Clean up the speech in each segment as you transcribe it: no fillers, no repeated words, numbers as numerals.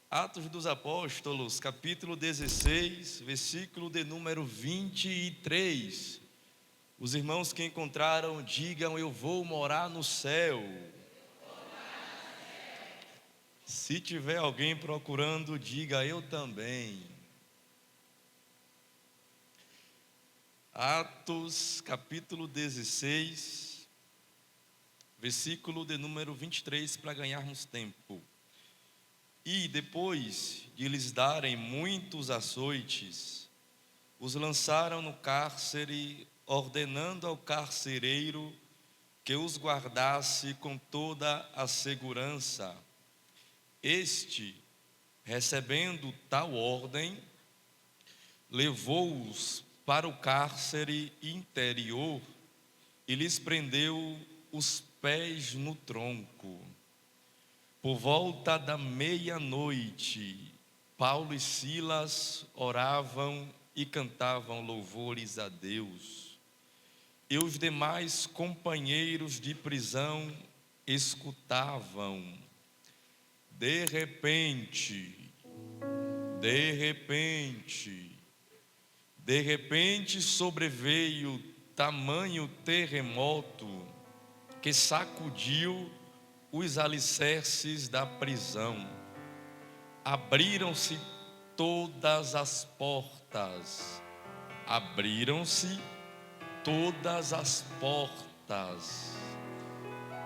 Atos dos Apóstolos, capítulo 16, versículo de número 23. Os irmãos que encontraram, digam: eu vou morar no céu. Se tiver alguém procurando, diga: eu também. Atos, capítulo 16, versículo de número 23, para ganharmos tempo. E depois de lhes darem muitos açoites, os lançaram no cárcere, ordenando ao carcereiro que os guardasse com toda a segurança. Este, recebendo tal ordem, levou-os para o cárcere interior e lhes prendeu os pés no tronco. Por volta da meia-noite, Paulo e Silas oravam e cantavam louvores a Deus. E os demais companheiros de prisão escutavam. De repente, sobreveio tamanho terremoto que sacudiu os alicerces da prisão. Abriram-se todas as portas.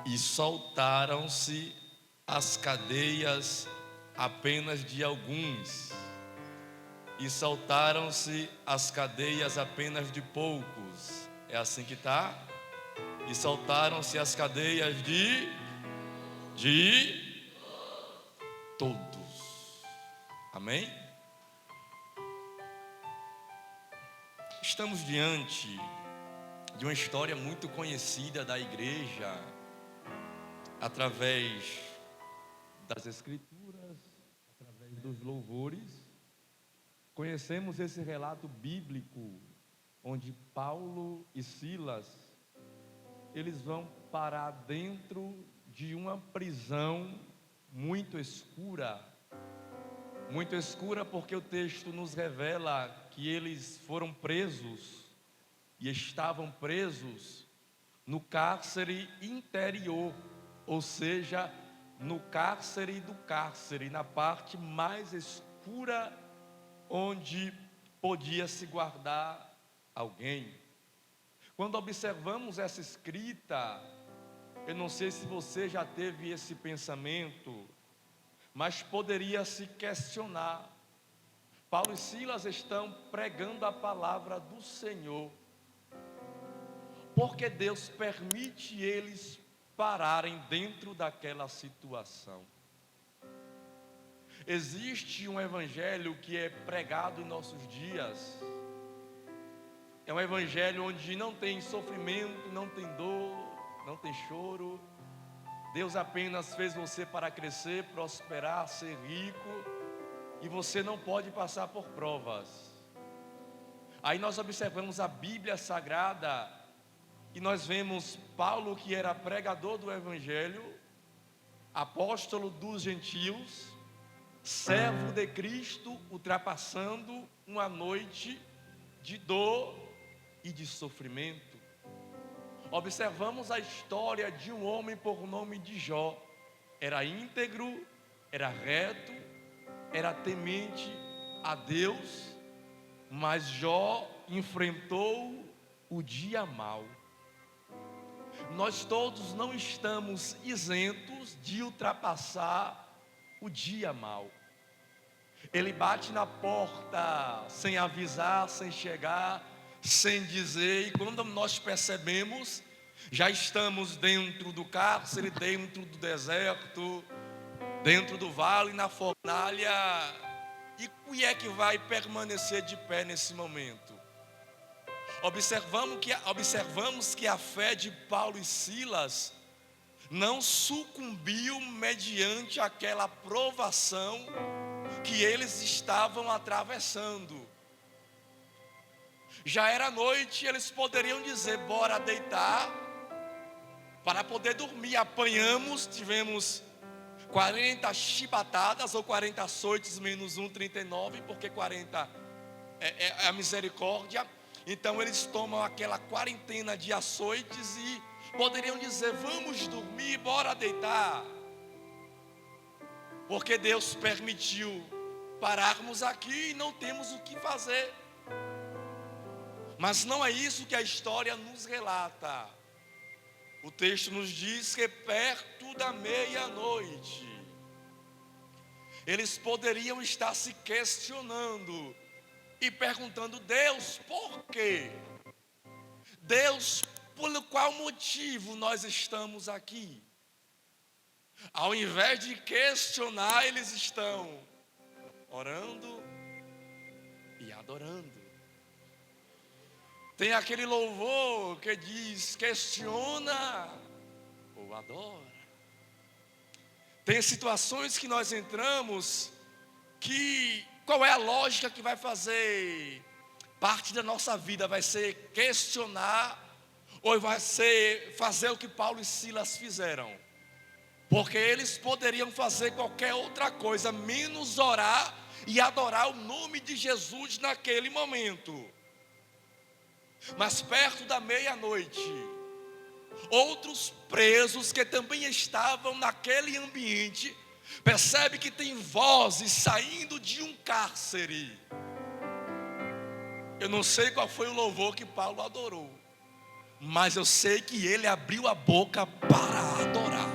E soltaram-se as cadeias apenas de alguns. E soltaram-se as cadeias apenas de poucos. É assim que está? E soltaram-se as cadeias de todos. Amém? Estamos diante de uma história muito conhecida da igreja, através das escrituras, através dos louvores. Conhecemos esse relato bíblico, onde Paulo e Silas, eles vão parar dentro de uma prisão muito escura porque o texto nos revela que eles foram presos e estavam presos no cárcere interior, ou seja, no cárcere do cárcere, na parte mais escura onde podia se guardar alguém. Quando observamos essa escrita, eu não sei se você já teve esse pensamento, mas poderia se questionar. Paulo e Silas estão pregando a palavra do Senhor, porque Deus permite eles pararem dentro daquela situação. Existe um evangelho que é pregado em nossos dias. É um evangelho onde não tem sofrimento, não tem dor, não tem choro. Deus apenas fez você para crescer, prosperar, ser rico, e você não pode passar por provas. Aí nós observamos a Bíblia Sagrada e nós vemos Paulo, que era pregador do evangelho, apóstolo dos gentios, servo de Cristo, ultrapassando uma noite de dor e de sofrimento. Observamos a história de um homem por nome de Jó. Era íntegro, era reto, era temente a Deus, mas Jó enfrentou o dia mau. Nós todos não estamos isentos de ultrapassar o dia mau. Ele bate na porta sem avisar, sem chegar, sem dizer, e quando nós percebemos, já estamos dentro do cárcere, dentro do deserto, dentro do vale, na fornalha. E o que é que vai permanecer de pé nesse momento? Observamos que a fé de Paulo e Silas não sucumbiu mediante aquela provação que eles estavam atravessando. Já era noite, eles poderiam dizer: bora deitar para poder dormir. Apanhamos, tivemos 40 chibatadas, ou 40 açoites menos 1, 39, porque 40 é a misericórdia. Então eles tomam aquela quarentena de açoites e poderiam dizer: vamos dormir, bora deitar, porque Deus permitiu pararmos aqui e não temos o que fazer. Mas não é isso que a história nos relata. O texto nos diz que perto da meia-noite, eles poderiam estar se questionando e perguntando: Deus, por quê? Deus, por qual motivo nós estamos aqui? Ao invés de questionar, eles estão orando e adorando. Tem aquele louvor que diz: questiona ou adora. Tem situações que nós entramos que qual é a lógica que vai fazer parte da nossa vida? Vai ser questionar ou vai ser fazer o que Paulo e Silas fizeram? Porque eles poderiam fazer qualquer outra coisa menos orar e adorar o nome de Jesus naquele momento. Mas perto da meia-noite, outros presos que também estavam naquele ambiente, percebe que tem vozes saindo de um cárcere. Eu não sei qual foi o louvor que Paulo adorou, mas eu sei que ele abriu a boca para adorar.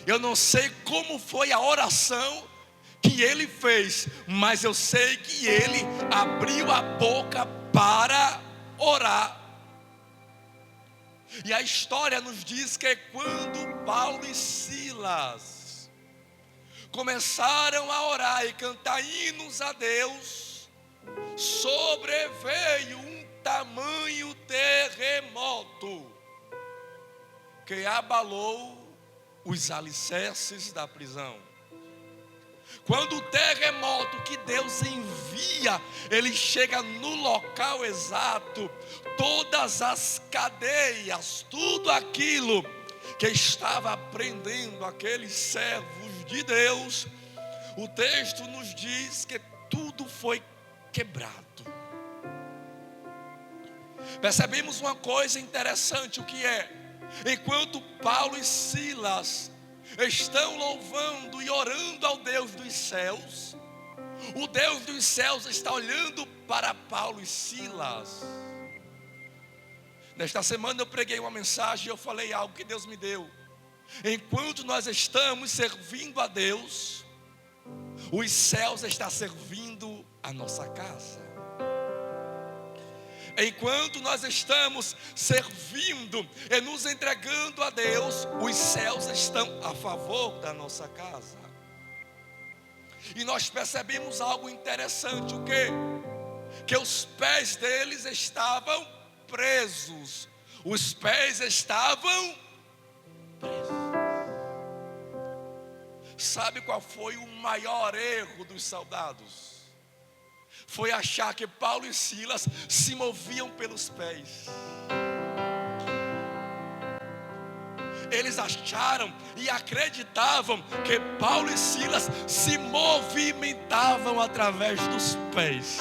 Eu não sei como foi a oração que ele fez, mas eu sei que ele abriu a boca para orar. E a história nos diz que quando Paulo e Silas começaram a orar e cantar hinos a Deus, sobreveio um tamanho terremoto que abalou os alicerces da prisão. Quando o terremoto que Deus envia, ele chega no local exato, todas as cadeias, tudo aquilo que estava prendendo aqueles servos de Deus, o texto nos diz que tudo foi quebrado. Percebemos uma coisa interessante, o que é? Enquanto Paulo e Silas estão louvando e orando ao Deus dos céus, o Deus dos céus está olhando para Paulo e Silas. Nesta semana eu preguei uma mensagem e eu falei algo que Deus me deu. Enquanto nós estamos servindo a Deus, os céus estão servindo a nossa casa. Enquanto nós estamos servindo e nos entregando a Deus, os céus estão a favor da nossa casa. E nós percebemos algo interessante, o quê? Que os pés deles estavam presos. Os pés estavam presos. Sabe qual foi o maior erro dos soldados? Foi achar que Paulo e Silas se moviam pelos pés. Eles acharam e acreditavam que Paulo e Silas se movimentavam através dos pés.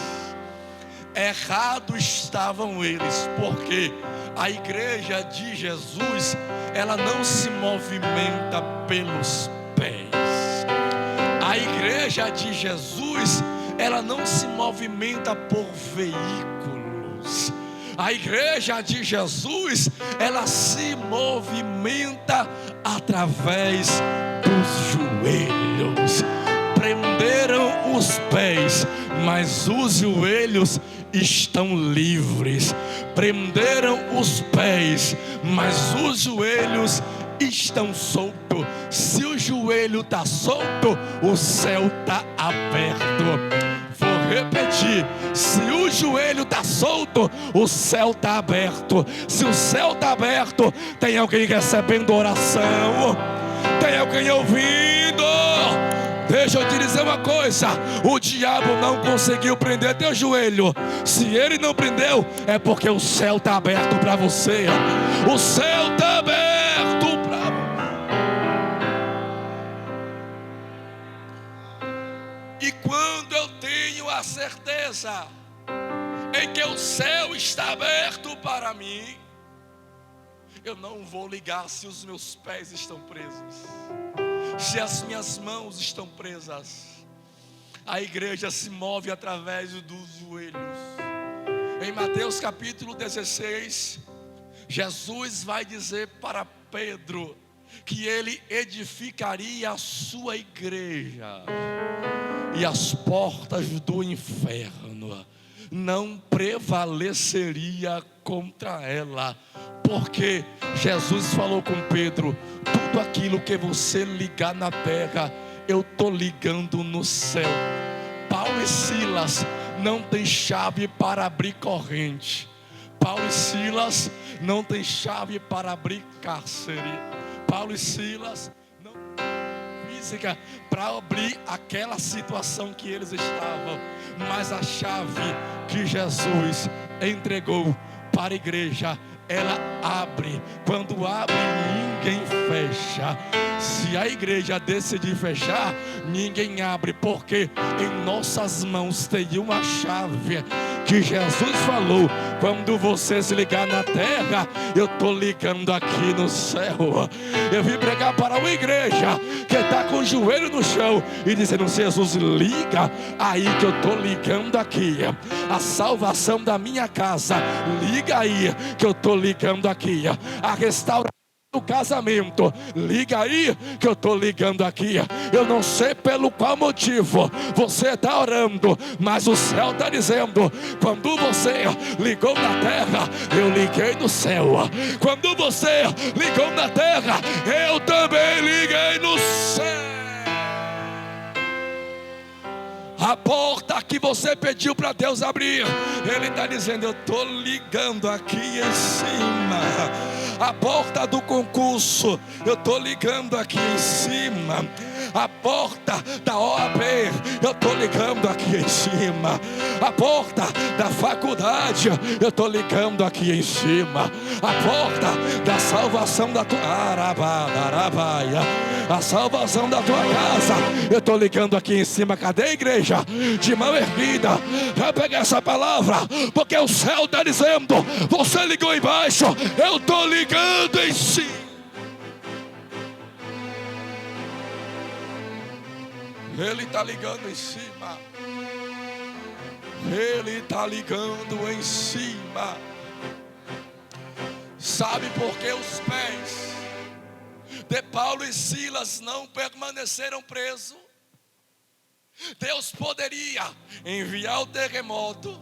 Errados estavam eles, porque a igreja de Jesus, ela não se movimenta pelos pés. A igreja de Jesus, ela não se movimenta por veículos. A igreja de Jesus, ela se movimenta através dos joelhos. Prenderam os pés, mas os joelhos estão livres. Prenderam os pés, mas os joelhos estão soltos. Se o joelho está solto, o céu está aberto. Vou repetir: se o joelho está solto, o céu está aberto. Se o céu está aberto, tem alguém recebendo oração, tem alguém ouvindo. Deixa eu te dizer uma coisa: o diabo não conseguiu prender teu joelho. Se ele não prendeu, é porque o céu está aberto para você. O céu está aberto para você. E quando eu tenho a certeza em que o céu está aberto para mim, eu não vou ligar se os meus pés estão presos, se as minhas mãos estão presas. A igreja se move através dos joelhos. Em Mateus capítulo 16, Jesus vai dizer para Pedro que ele edificaria a sua igreja, e as portas do inferno não prevaleceria contra ela, porque Jesus falou com Pedro: tudo aquilo que você ligar na terra, eu estou ligando no céu. Paulo e Silas não tem chave para abrir corrente. Paulo e Silas não tem chave para abrir cárcere. Paulo e Silas não tem física para abrir aquela situação que eles estavam. Mas a chave que Jesus entregou para a igreja, ela abre. Quando abre, ninguém fecha. Se a igreja decidir fechar, ninguém abre, porque em nossas mãos tem uma chave que Jesus falou: quando vocês ligar na terra, eu estou ligando aqui no céu. Eu vim pregar para uma igreja que está com o joelho no chão e dizendo: Jesus, liga aí que eu estou ligando aqui. A salvação da minha casa, liga aí que eu estou ligando aqui. A restauração do casamento, liga aí que eu estou ligando aqui. Eu não sei pelo qual motivo você está orando, mas o céu está dizendo: quando você ligou na terra, eu liguei no céu. Quando você ligou na terra, eu também liguei no céu. A porta que você pediu para Deus abrir, Ele está dizendo: eu estou ligando aqui em cima. A porta do concurso, eu estou ligando aqui em cima. A porta da OAB, eu estou ligando aqui em cima. A porta da faculdade, eu estou ligando aqui em cima. A porta da salvação da tua arabaia, a salvação da tua casa, eu estou ligando aqui em cima. Cadê a igreja? De mão erguida, vai pegar essa palavra, porque o céu está dizendo: você ligou embaixo, eu estou ligando em cima. Ele está ligando em cima. Ele está ligando em cima. Sabe por que os pés de Paulo e Silas não permaneceram presos? Deus poderia enviar o terremoto,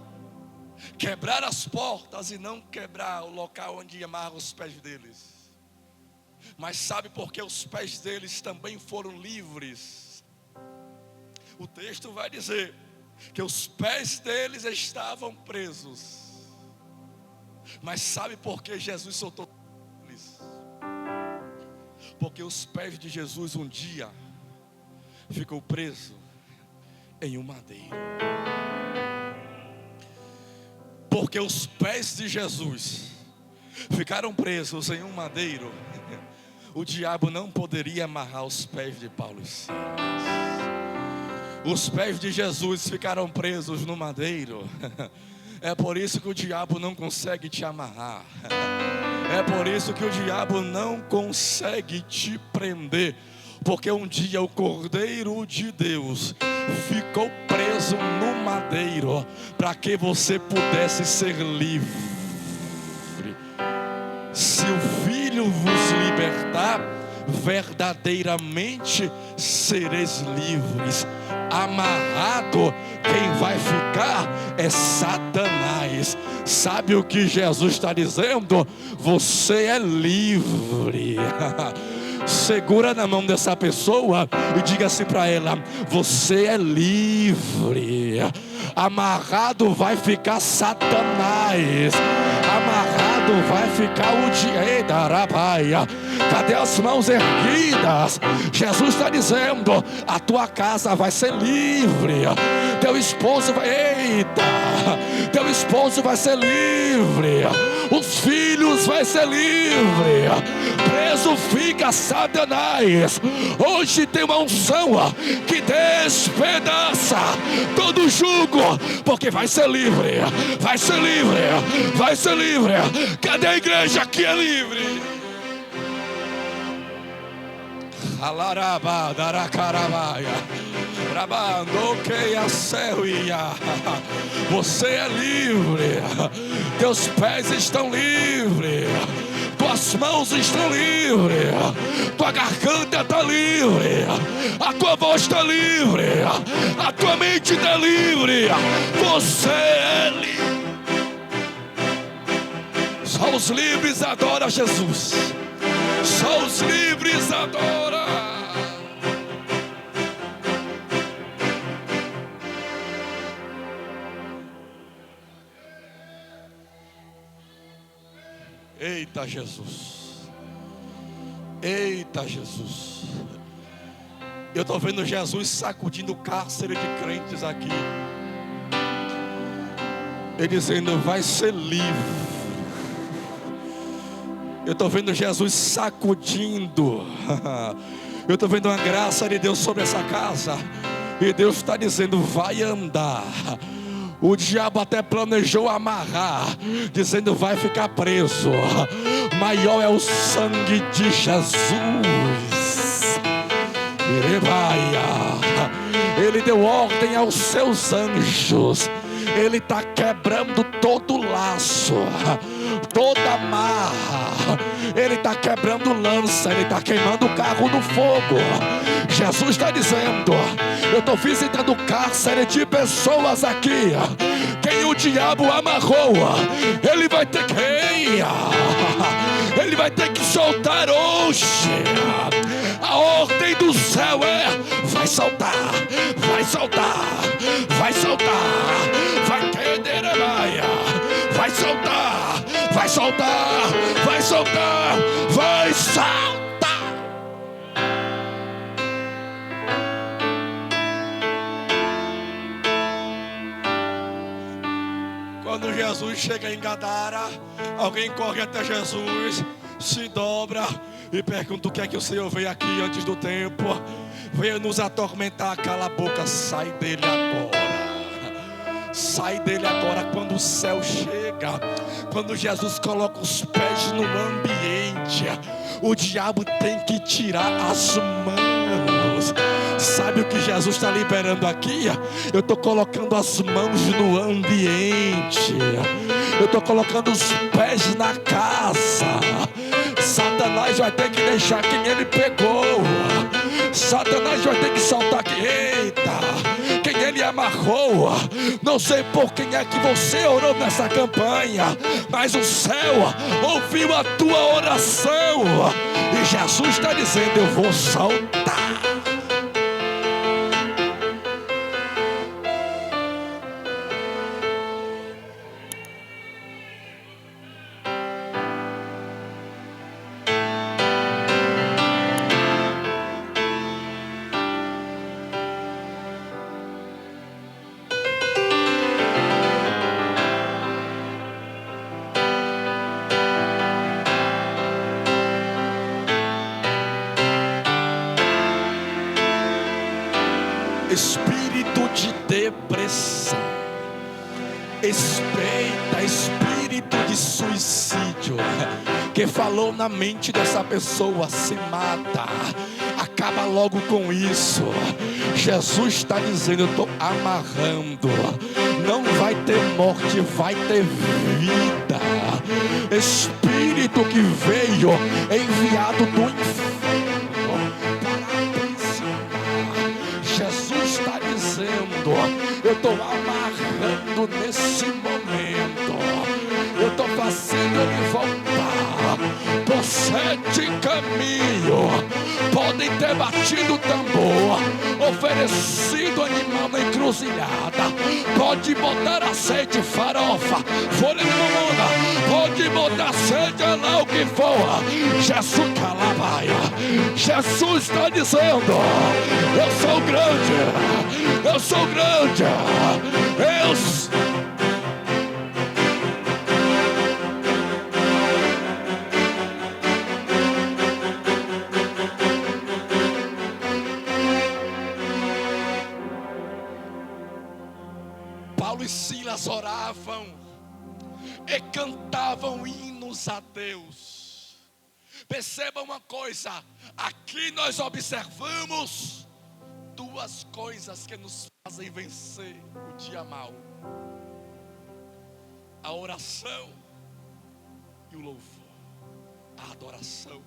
quebrar as portas e não quebrar o local onde ia amarrar os pés deles. Mas sabe por que os pés deles também foram livres? O texto vai dizer que os pés deles estavam presos. Mas sabe por que Jesus soltou eles? Porque os pés de Jesus um dia ficou preso em um madeiro. Porque os pés de Jesus ficaram presos em um madeiro, o diabo não poderia amarrar os pés de Paulo e Silas. Os pés de Jesus ficaram presos no madeiro. É por isso que o diabo não consegue te amarrar. É por isso que o diabo não consegue te prender. Porque um dia o Cordeiro de Deus ficou preso no madeiro para que você pudesse ser livre. Se o Filho vos libertar, verdadeiramente sereis livres. Amarrado, quem vai ficar é Satanás. Sabe o que Jesus está dizendo? Você é livre. Segura na mão dessa pessoa e diga assim para ela: você é livre. Amarrado vai ficar Satanás. Amarrado vai ficar o dia da arabaia. Cadê as mãos erguidas? Jesus está dizendo: a tua casa vai ser livre. Teu esposo vai... Teu esposo vai ser livre. Os filhos vai ser livre. Preso fica Satanás. Hoje tem uma unção que despedaça todo jugo, porque vai ser livre, vai ser livre, vai ser livre. Cadê a igreja que é livre? Alaraba, daracarabaia, rabandoqueia, céuia. Você é livre, teus pés estão livres, tuas mãos estão livres, tua garganta está livre, a tua voz está livre, a tua mente está livre. Você é livre. Só os livres adoram Jesus. Só os livres adoram. Eita Jesus. Eita Jesus. Eu estou vendo Jesus sacudindo o cárcere de crentes aqui. Ele dizendo: vai ser livre. Eu estou vendo Jesus sacudindo. Eu estou vendo uma graça de Deus sobre essa casa. E Deus está dizendo: vai andar. O diabo até planejou amarrar, dizendo: vai ficar preso. Maior é o sangue de Jesus. Ele deu ordem aos seus anjos. Ele está quebrando todo laço, toda amarra. Ele está quebrando lança. Ele está queimando o carro no fogo. Jesus está dizendo: eu estou visitando o cárcere de pessoas aqui. Quem o diabo amarrou, ele vai ter que soltar hoje. A ordem do céu é: vai soltar, vai soltar, vai soltar, vai querer a baia, vai soltar, vai soltar, vai soltar, vai soltar. Quando Jesus chega em Gadara, alguém corre até Jesus, se dobra e pergunta: o que é que o Senhor veio aqui antes do tempo? Veio nos atormentar. Cala a boca, sai dele agora. Sai dele agora. Quando o céu chega, quando Jesus coloca os pés no ambiente, o diabo tem que tirar as mãos. Sabe o que Jesus está liberando aqui? Eu estou colocando as mãos no ambiente. Eu estou colocando os pés na casa. Satanás vai ter que deixar quem ele pegou. Satanás vai ter que soltar quem ele amarrou. Não sei por quem é que você orou nessa campanha, mas o céu ouviu a tua oração. E Jesus está dizendo: eu vou soltar. Espírito de depressão, espírito de suicídio, que falou na mente dessa pessoa: se mata, acaba logo com isso. Jesus está dizendo: eu estou amarrando. Não vai ter morte, vai ter vida. Espírito que veio enviado do inferno eu estou amarrando nesse momento. Eu estou fazendo ele voltar por 7 caminhos. Podem ter batido o tambor, oferecido animal na encruzilhada, pode botar azeite, farofa, folha de mamona, pode botar seja lá o que for. Jesus calabaia. Jesus está dizendo: eu sou grande, eu sou grande, Paulo e Silas oravam e cantavam hinos a Deus. Perceba uma coisa, aqui nós observamos duas coisas que nos fazem vencer o dia mau: a oração e o louvor, a adoração.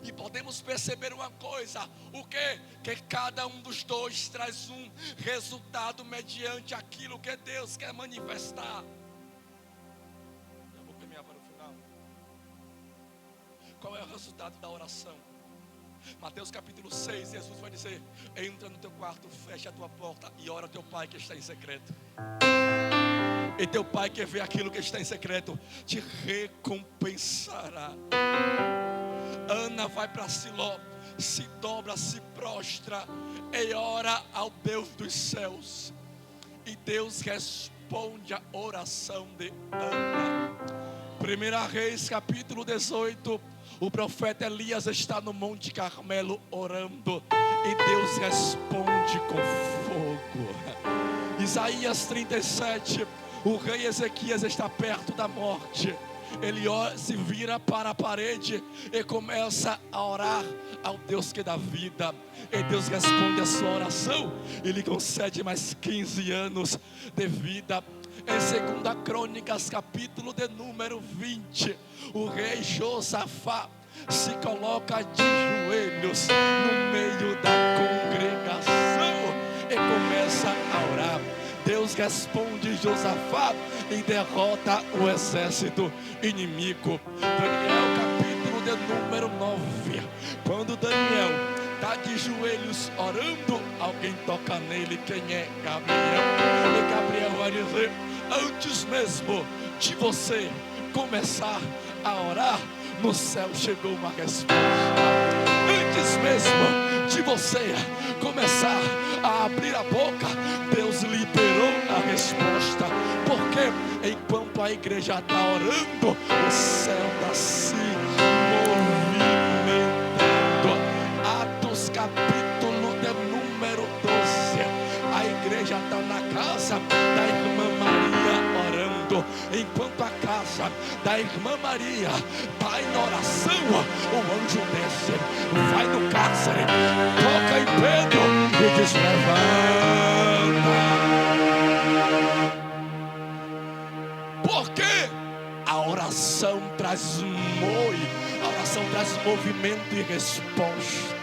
E podemos perceber uma coisa: o quê? Que cada um dos dois traz um resultado mediante aquilo que Deus quer manifestar. Eu vou caminhar para o final. Qual é o resultado da oração? Mateus capítulo 6, Jesus vai dizer: entra no teu quarto, fecha a tua porta e ora ao teu pai que está em secreto. E teu pai que vê aquilo que está em secreto te recompensará. Ana vai para Siló, se dobra, se prostra e ora ao Deus dos céus. E Deus responde a oração de Ana. 1 Reis capítulo 18, o profeta Elias está no Monte Carmelo orando e Deus responde com fogo. Isaías 37, o rei Ezequias está perto da morte. Ele se vira para a parede e começa a orar ao Deus que dá vida. E Deus responde a sua oração e lhe concede mais 15 anos de vida. Em 2 Crônicas capítulo de número 20, o rei Josafá se coloca de joelhos no meio da congregação e começa a orar. Deus responde Josafá e derrota o exército inimigo. Daniel capítulo de número 9. Quando Daniel está de joelhos orando, alguém toca nele. Quem é? Gabriel. E Gabriel vai dizer: antes mesmo de você começar a orar, no céu chegou uma resposta. Antes mesmo de você começar a abrir a boca, Deus liberou a resposta. Porque enquanto a igreja está orando, o céu está se movimentando. Atos capítulo de número 12. A igreja está na casa da irmã Maria orando. Enquanto a casa da irmã Maria está em oração, o anjo desce, vai no cárcere, toca em Pedro e diz: levanta. Porque a oração traz a oração traz movimento e resposta.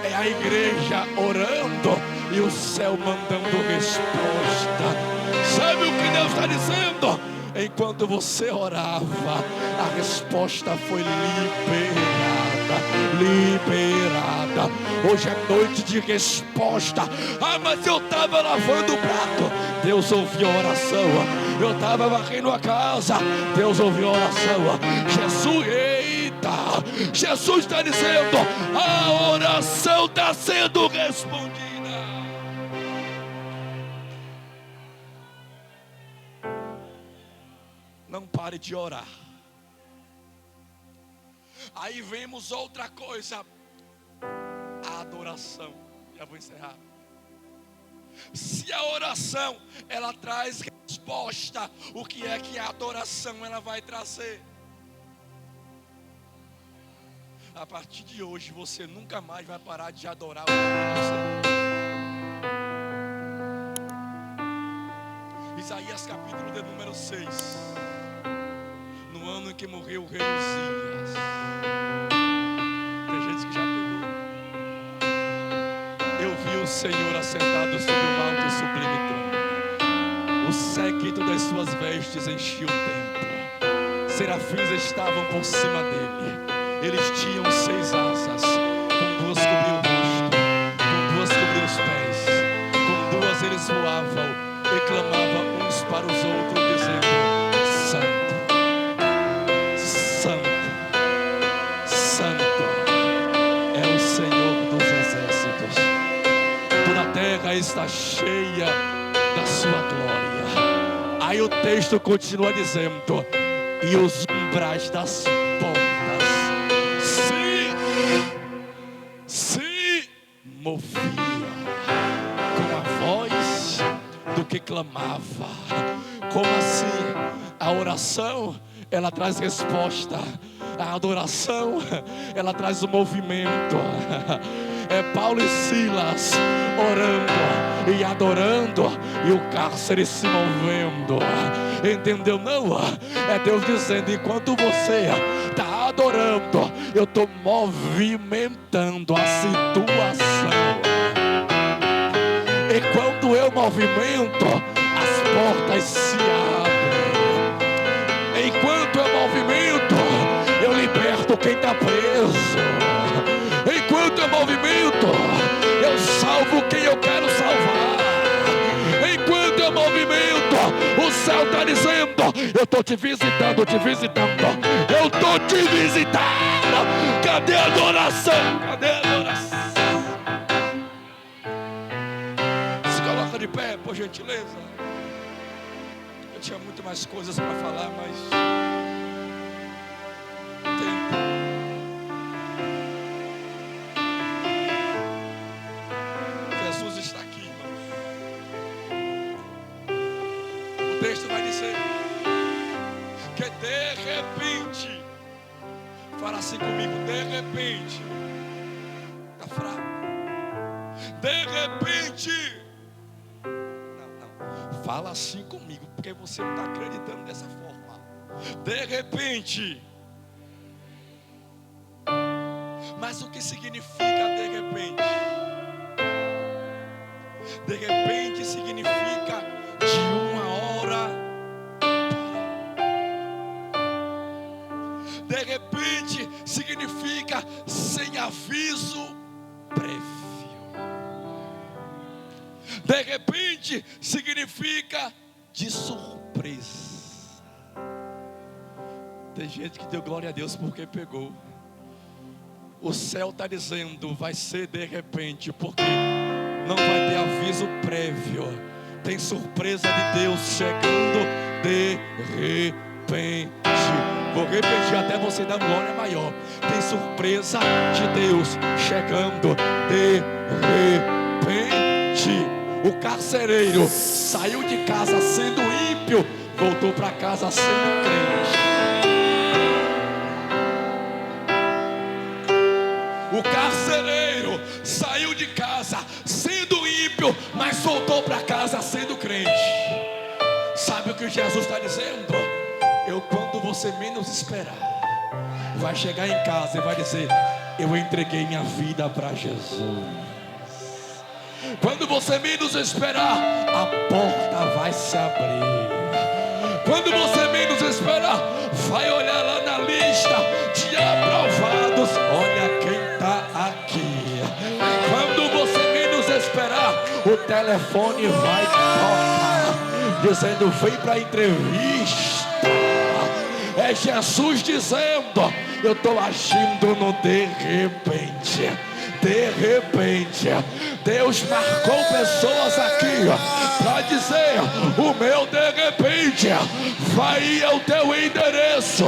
É a igreja orando e o céu mandando resposta. Sabe o que Deus está dizendo? Enquanto você orava, a resposta foi liberada. Hoje é noite de resposta. Ah, mas eu estava lavando o prato, Deus ouviu a oração. Eu estava varrendo a casa, Deus ouviu a oração. Jesus está dizendo: a oração está sendo respondida. Não pare de orar. Aí vemos outra coisa: a adoração. Já vou encerrar. Se a oração ela traz resposta, o que é que a adoração ela vai trazer? A partir de hoje você nunca mais vai parar de adorar o nome do Senhor. Isaías capítulo de número 6. No ano em que morreu o rei Uzias. Tem gente que já pegou. Eu vi o Senhor assentado sobre um alto e sublime trono. O séquito das suas vestes enchia o templo. Serafins estavam por cima dele. Eles tinham 6 asas, com 2 cobriam o rosto, com 2 cobriam os pés, com 2 eles voavam e clamavam uns para os outros, dizendo: Santo, Santo, Santo é o Senhor dos exércitos. Toda a terra está cheia da sua glória. Aí o texto continua dizendo: e os umbrais das portas se moviam com a voz do que clamava. Como assim? A oração, ela traz resposta. A adoração, ela traz o movimento. É Paulo e Silas orando e adorando, e o cárcere se movendo. Entendeu? Não, é Deus dizendo: enquanto você está adorando, eu estou movimentando a situação. E quando eu movimento, as portas se abrem. Enquanto eu movimento, eu liberto quem está preso. Enquanto eu movimento, eu salvo quem eu quero salvar. Enquanto eu movimento, o céu está dizendo: eu estou te visitando, te visitando. Eu estou te visitando. Cadê a adoração? Cadê a adoração? Se coloca de pé, por gentileza. Eu tinha muito mais coisas para falar, mas Jesus está aqui, irmãos. O texto vai dizer que de repente, fala assim comigo: de repente, está fraco. De repente, não, fala assim comigo, porque você não está acreditando dessa forma. De repente. Mas o que significa de repente? De repente significa de uma hora para. De repente significa sem aviso prévio. De repente significa de surpresa. Tem gente que deu glória a Deus porque pegou. O céu está dizendo: vai ser de repente, porque não vai ter aviso prévio. Tem surpresa de Deus chegando de repente. Vou repetir até você dar glória maior. Tem surpresa de Deus chegando de repente. O carcereiro saiu de casa sendo ímpio, voltou para casa sendo crente. O carcereiro saiu de casa sendo ímpio, mas voltou para casa sendo crente. Sabe o que Jesus está dizendo? Quando você menos esperar, vai chegar em casa e vai dizer: eu entreguei minha vida para Jesus. Quando você menos esperar, a porta vai se abrir. Quando você menos esperar, vai olhar lá na lista de aprovados. Olha quem está aqui. Quando você menos esperar, o telefone vai tocar, dizendo: vem para a entrevista. É Jesus dizendo: eu estou agindo no de repente. De repente, Deus marcou pessoas aqui para dizer: o meu de repente vai ao teu endereço.